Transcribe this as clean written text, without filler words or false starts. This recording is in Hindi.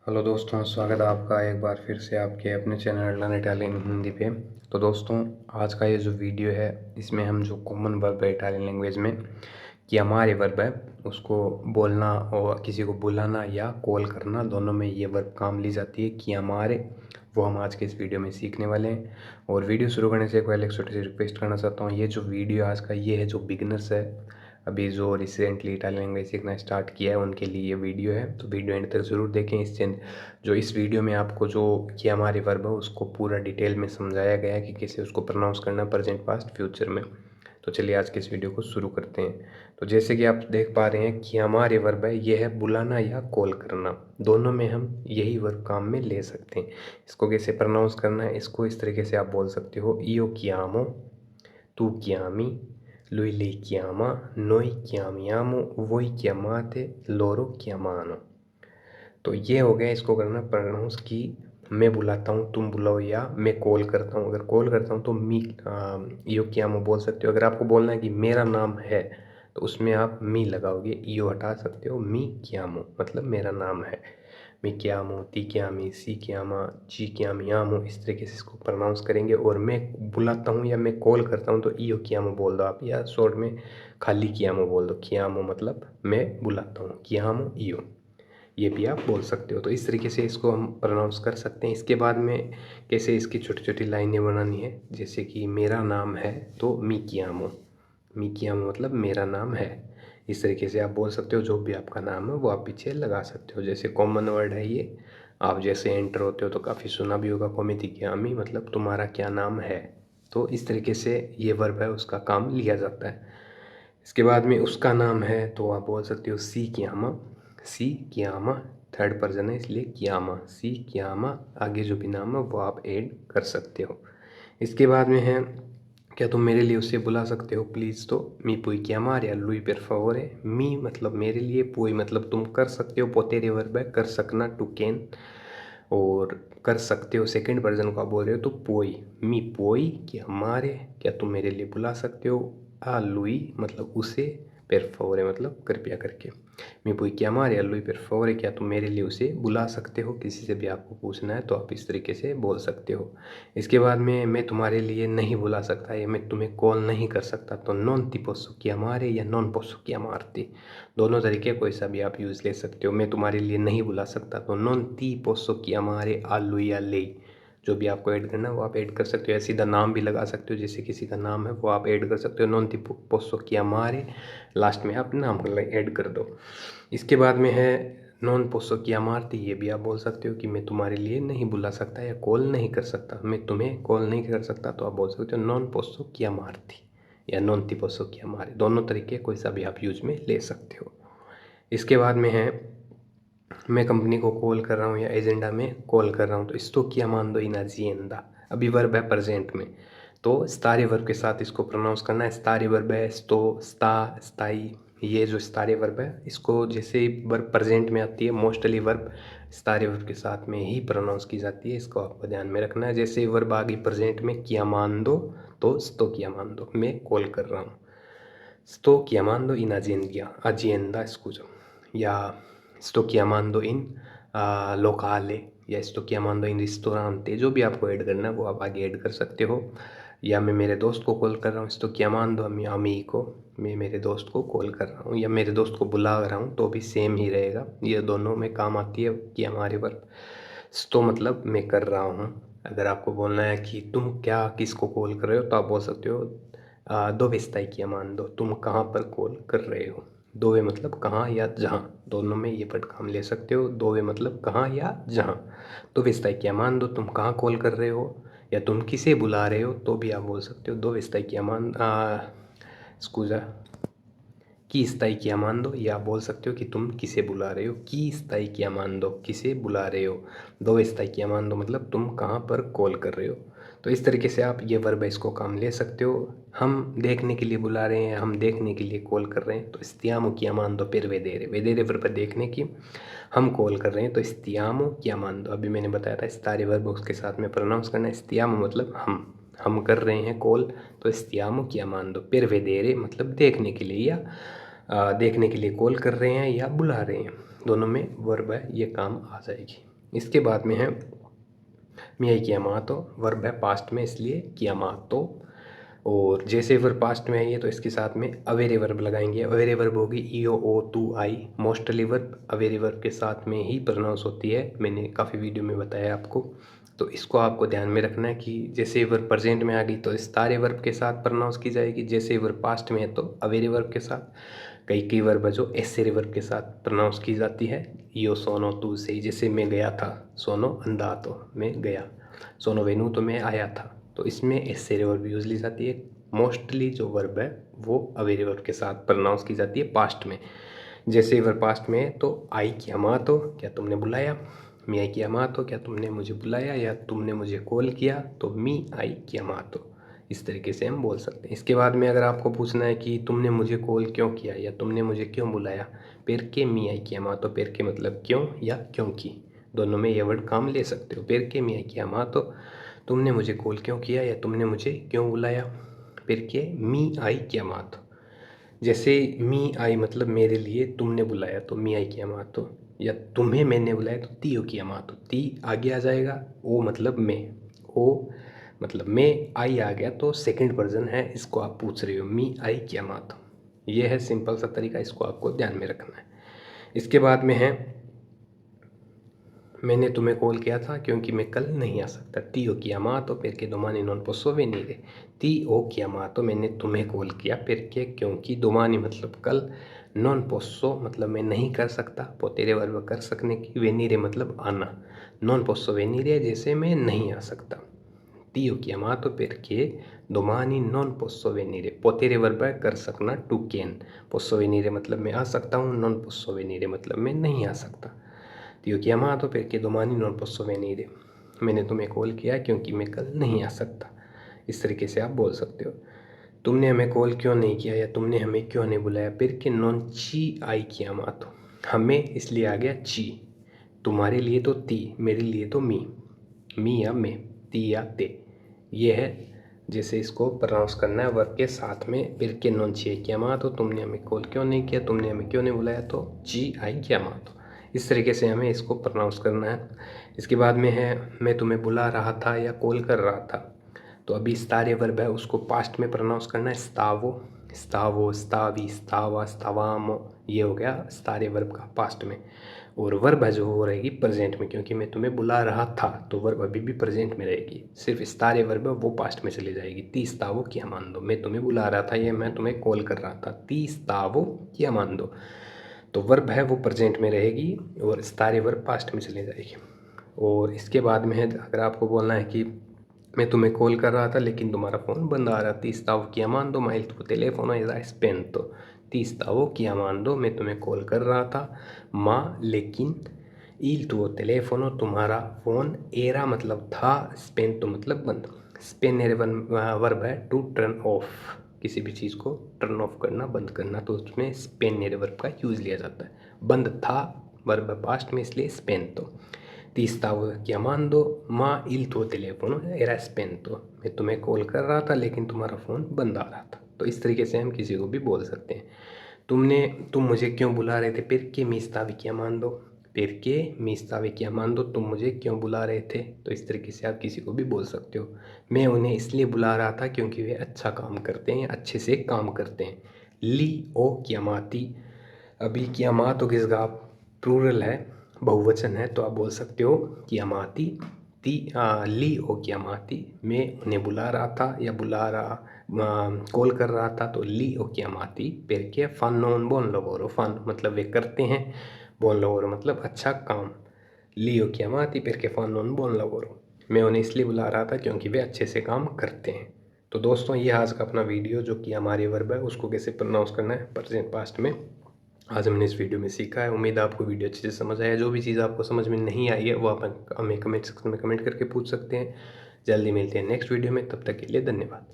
हेलो दोस्तों, स्वागत है आपका एक बार फिर से आपके अपने चैनल लर्न इटालियन हिंदी पे। तो दोस्तों, आज का ये जो वीडियो है इसमें हम जो कॉमन वर्ब है इटालियन लैंग्वेज में कि हमारे वर्ब है उसको बोलना और किसी को बुलाना या कॉल करना, दोनों में ये वर्ब काम ली जाती है कि हमारे, वो हम आज के इस वीडियो में सीखने वाले हैं। और वीडियो शुरू करने से पहले एक छोटी सी रिक्वेस्ट करना चाहता हूँ। ये जो वीडियो आज का ये है जो बिगनर्स है, अभी जो रिसेंटली इटालियन लैंग्वेज सीखना स्टार्ट किया है उनके लिए ये वीडियो है। तो वीडियो एंड तक ज़रूर देखें। इस वीडियो में आपको जो कि हमारे वर्ब है उसको पूरा डिटेल में समझाया गया है कि कैसे उसको प्रोनाउंस करना प्रेजेंट पास्ट फ्यूचर में। तो चलिए आज के इस वीडियो को शुरू करते हैं। तो जैसे कि आप देख पा रहे हैं कि हमारे वर्ब है ये है बुलाना या कॉल करना, दोनों में हम यही वर्ब काम में ले सकते हैं। इसको कैसे प्रोनाउंस करना है, इसको इस तरीके से आप बोल सकते हो: इयो chiamo, tu chiami, lui lei chiama, noi chiamiamo, voi chiamate, loro chiamano। तो ये हो गया इसको करना प्रोनाउंस कि मैं बुलाता हूँ तुम बुलाओ, या मैं कॉल करता हूँ। अगर कॉल करता हूँ तो मी यो chiamo बोल सकते हो। अगर आपको बोलना है कि मेरा नाम है तो उसमें आप मी लगाओगे, ईओ हटा सकते हो, मी chiamo मतलब मेरा नाम है। मी chiamo, ती chiami, सी chiama, जी chiamiamo, इस तरीके से इसको प्रोनाउंस करेंगे। और मैं बुलाता हूँ या मैं कॉल करता हूँ तो ईओ chiamo बोल दो आप, या शॉर्ट में खाली chiamo बोल दो। chiamo मतलब मैं बुलाता हूँ, chiamo io, ये भी आप बोल सकते हो। तो इस तरीके से इसको हम प्रोनाउंस कर सकते हैं। इसके बाद में कैसे इसकी छोटी छोटी लाइनें बनानी है, जैसे कि मेरा नाम है तो मी chiamo, मी chiamo मतलब मेरा नाम है। इस तरीके से आप बोल सकते हो। जो भी आपका नाम है वो आप पीछे लगा सकते हो। जैसे कॉमन वर्ड है ये, आप जैसे एंटर होते हो तो काफ़ी सुना भी होगा, come ti chiami मतलब तुम्हारा क्या नाम है। तो इस तरीके से ये वर्ब है उसका काम लिया जाता है। इसके बाद में उसका नाम है तो आप बोल सकते हो सी chiama, सी chiama, थर्ड पर्सन है इसलिए chiama, सी chiama। आगे जो भी नाम है वो आप ऐड कर सकते हो। इसके बाद में है, क्या तुम मेरे लिए उसे बुला सकते हो प्लीज़, तो मी पुoi chiamare a lui per favore। मी मतलब मेरे लिए, पुई मतलब तुम कर सकते हो, पोतेरे वर्ब है कर सकना, टू कैन। और कर सकते हो सेकंड पर्सन को आप बोल रहे हो तो पुoi, मी पुoi chiamare, क्या तुम मेरे लिए बुला सकते हो, आ lui मतलब उसे, per favore मतलब कृपया करके। मी पुoi chiamare a lui per favore, क्या तुम मेरे लिए उसे बुला सकते हो। किसी से भी आपको पूछना है तो आप इस तरीके से बोल सकते हो। इसके बाद में मैं तुम्हारे लिए नहीं बुला सकता या मैं तुम्हें कॉल नहीं कर सकता तो non ti posso chiamare या non posso chiamarti, दोनों तरीके कोई सा भी आप यूज़ ले सकते हो। मैं तुम्हारे लिए नहीं बुला सकता तो non ti posso chiamare a lui या lei, जो भी आपको ऐड करना है वो आप ऐड कर सकते हो। या सीधा नाम भी लगा सकते हो, जैसे किसी का नाम है वो आप ऐड कर सकते हो। non ti posso chiamare, last में आप नाम ऐड कर दो। इसके बाद में है नॉन पोसो chiamarti, ये भी आप बोल सकते हो कि मैं तुम्हारे लिए नहीं बुला सकता या कॉल नहीं कर सकता, मैं तुम्हें कॉल नहीं कर सकता, तो आप बोल सकते हो नॉन पोसो chiamarti या नॉन ती पोसो chiamare, दोनों तरीके कोई सा भी आप यूज में ले सकते हो। इसके बाद में है, मैं कंपनी को कॉल कर रहा हूँ या एजेंडा में कॉल कर रहा हूँ तो sto chiamando in azienda, अभी वर्ब है प्रेजेंट में तो स्टारे वर्ब के साथ इसको प्रोनाउंस करना है। स्टारे वर्ब है स्टो, स्टा, स्टाई, ये जो स्टारे वर्ब है इसको जैसे वर्ब प्रेजेंट में आती है मोस्टली वर्ब स्टारे वर्ब के साथ में ही प्रोनाउंस की जाती है, इसको आपको ध्यान में रखना है। जैसे वर्ब आ गई प्रेजेंट में chiamando तो sto chiamando, मैं कॉल कर रहा हूँ। sto chiamando in azienda scusa, या sto chiamando in locale, या sto chiamando in ristorante, जो भी आपको ऐड करना है वो आप आगे ऐड कर सकते हो। या मैं मेरे दोस्त को कॉल कर रहा हूँ sto chiamando a mio amico, मैं मेरे दोस्त को कॉल कर रहा हूँ या मेरे दोस्त को बुला रहा हूँ, तो भी सेम ही रहेगा। ये दोनों में काम आती है कि हमारे वर्ब। sto मतलब मैं कर रहा हूँ। अगर आपको बोलना है कि तुम क्या किसको कॉल कर रहे हो तो आप बोल सकते हो dove stai chiamando, तुम कहाँ पर कॉल कर रहे हो। दोवे मतलब कहाँ या जहाँ, दोनों में ये वर्ड काम ले सकते हो। दोवे मतलब कहाँ या जहाँ। dove stai chiamando तुम कहाँ कॉल कर रहे हो, या तुम किसे बुला रहे हो तो भी आप बोल सकते हो dove stai chiamando, scusa, की stai chiamando, या आप बोल सकते हो कि तुम किसे बुला रहे हो, की stai chiamando किसे बुला रहे हो। dove stai chiamando मतलब तुम कहाँ पर कॉल कर रहे हो। तो इस तरीके से आप ये वर्ब है इसको काम ले सकते हो। हम देखने के लिए बुला रहे हैं, हम देखने के लिए कॉल कर रहे हैं तो stiamo chiamando per vedere, vedere verb है देखने की, हम कॉल कर रहे हैं तो stiamo chiamando। अभी मैंने बताया था स्टारे वर्ब उसके साथ में प्रोनाउंस करना है। stiamo मतलब हम कर रहे हैं कॉल तो stiamo chiamando per vedere मतलब देखने के लिए, या देखने के लिए कॉल कर रहे हैं या बुला रहे हैं, दोनों में वर्ब है ये काम आ जाएगी। इसके बाद में है मैं किया मातो, वर्ब है पास्ट में इसलिए किया मातो। और जैसे वर्ब पास्ट में आई है तो इसके साथ में अवेरे वर्ब लगाएंगे। अवेरे वर्ब होगी ई ओ टू आई। मोस्टली वर्ब अवेरे वर्ब के साथ में ही प्रोनाउंस होती है, मैंने काफ़ी वीडियो में बताया आपको। तो इसको आपको ध्यान में रखना है कि जैसे वर्ब प्रेजेंट में आ गई तो स्टारे वर्ब के साथ प्रोनाउंस की जाएगी, जैसे वर्ब पास्ट में है तो अवेरे वर्ब के साथ। कई वर्ब है जो एसेरे वर्ब के साथ प्रोनाउंस की जाती है। यो सोनो तू से, जैसे मैं गया था, सोनो अंधा तो मैं गया, सोनो वेनू तो मैं आया था। तो इसमें एसेरे वर्ब यूज ली जाती है। मोस्टली जो वर्ब है वो अवेरे वर्ब के साथ प्रोनाउंस की जाती है पास्ट में। जैसे वर्ब पास्ट में है तो आई किया माँ तो क्या तुमने बुलाया, मी आई किया माँ तो क्या तुमने मुझे बुलाया, या तुमने मुझे कॉल किया तो मी आई किया माँ तो। इस तरीके से हम बोल सकते हैं। इसके बाद में अगर आपको पूछना है कि तुमने मुझे कॉल क्यों किया या तुमने मुझे क्यों बुलाया, पेर के मी आई किया माँ तो, पेर के मतलब क्यों या क्योंकि, दोनों में ये वर्ड काम ले सकते हो। पेर के मी आई किया माँ तो, तुमने मुझे कॉल क्यों किया या तुमने मुझे क्यों बुलाया। पेर के मी आई किया माँ तो, जैसे मी आई मतलब मेरे लिए तुमने बुलाया तो मी आई किया माँ तो, या तुम्हें मैंने बुलाया तो ती ओ किया माँ तो, ती आगे आ जाएगा, ओ मतलब मैं, ओ मतलब मैं, आई आ गया तो सेकंड वर्जन है, इसको आप पूछ रहे हो मी आई किया माँ तो। ये है सिंपल सा तरीका, इसको आपको ध्यान में रखना है। इसके बाद में है मैंने तुम्हें कॉल किया था क्योंकि मैं कल नहीं आ सकता। ती ओ किया माँ तो पेर के दोमानी नॉन पोसो वे नहीं रे। ती ओ किया माँ तो मैंने तुम्हें कॉल किया, पेर के क्योंकि दोमानी मतलब कल, नॉन पोसो मतलब मैं नहीं कर सकता, पोतेरे वर्ब कर सकने की, वेनी रे मतलब आना, नॉन पोसो वेनी रे जैसे मैं नहीं आ सकता। ती ओ किया माँ तो पेर के दोमानी नॉन पोसो वेनी रे, पोतेरे वर्ब कर सकना टू कैन, पोसो वेनी रे मतलब मैं आ सकता हूँ, नॉन पोसो वेनी रे मतलब मैं नहीं आ सकता। तो io chiamato perché domani non posso venire, मैंने तुम्हें कॉल किया क्योंकि मैं कल नहीं आ सकता। इस तरीके से आप बोल सकते हो। तुमने हमें कॉल क्यों नहीं किया या तुमने हमें क्यों नहीं बुलाया, perché non ci hai chiamato, हमें इसलिए आ गया ची, तुम्हारे लिए तो ती, मेरे लिए तो मी या मैं, ती या ते। ये है जैसे इसको प्रोनाउंस करना है वर्ब के साथ में। perché non ci hai chiamato, तुमने हमें कॉल क्यों नहीं किया, तुमने हमें क्यों नहीं बुलाया, तो ci hai chiamato। इस तरीके से हमें इसको प्रोनाउंस करना है। इसके बाद में है मैं तुम्हें बुला रहा था या कॉल कर रहा था, तो अभी स्टारे वर्ब है उसको पास्ट में प्रोनाउंस करना है, स्तावो, स्तावो, स्तावी, स्तावा, स्तावामो, ये हो गया स्टारे वर्ब का पास्ट में। और वर्ब है जो हो रहेगी प्रेजेंट में, क्योंकि मैं तुम्हें बुला रहा था तो वर्ब अभी भी प्रेजेंट में रहेगी, सिर्फ स्टारे वर्ब है वो पास्ट में चली जाएगी। ती स्तावो किया मान दो, मैं तुम्हें बुला रहा था या मैं तुम्हें कॉल कर रहा था, ती स्तावो किया मान दो। तो वर्ब है वो प्रेजेंट में रहेगी और स्टारे वर्ब पास्ट में चली जाएगी। और इसके बाद में है अगर आपको बोलना है कि मैं तुम्हें कॉल कर रहा था लेकिन तुम्हारा फ़ोन बंद आ रहा, ती stavo chiamando ma il tuo telefono era spento, ती stavo chiamando मैं तुम्हें कॉल कर रहा था, माँ लेकिन, il tuo telefono तुम्हारा फ़ोन, era मतलब था, spento मतलब बंद। स्पेन वर्ब है टू टर्न ऑफ, किसी भी चीज़ को टर्न ऑफ करना, बंद करना, तो उसमें स्पेन नेरे वर्ब का यूज़ लिया जाता है। बंद था वर्ब पास्ट में इसलिए स्पेन तो। ती stavo chiamando ma il tuo telefono era spento, मैं तुम्हें कॉल कर रहा था लेकिन तुम्हारा फ़ोन बंद आ रहा था। तो इस तरीके से हम किसी को भी बोल सकते हैं। तुम मुझे क्यों बुला रहे थे, perché mi stavi chiamando, perché mi stavi chiamando, तुम मुझे क्यों बुला रहे थे। तो इस तरीके से आप किसी को भी बोल सकते हो। मैं उन्हें इसलिए बुला रहा था क्योंकि वे अच्छा काम करते हैं, अच्छे से काम करते हैं। ली ओ chiamati, अभी chiamato किसका प्लूरल है, बहुवचन है, तो आप बोल सकते हो chiamati, ली ओ chiamati, मैं उन्हें बुला रहा था या कॉल कर रहा था, तो ली ओ chiamati perché fanno un buon lavoro, fan मतलब वे करते हैं, buon lavoro मतलब अच्छा काम, ली ओ chiamati perché fanno un buon lavoro, मैं उन्हें इसलिए बुला रहा था क्योंकि वे अच्छे से काम करते हैं। तो दोस्तों ये आज का अपना वीडियो जो कि हमारे वर्ब है उसको कैसे प्रोनाउंस करना है प्रेजेंट पास्ट में, आज हमने इस वीडियो में सीखा है। उम्मीद है आपको वीडियो अच्छे से समझ आया। जो भी चीज़ आपको समझ में नहीं आई है वो आप हमें कमेंट सेक्शन में कमेंट करके पूछ सकते हैं। जल्दी मिलते हैं नेक्स्ट वीडियो में, तब तक के लिए धन्यवाद।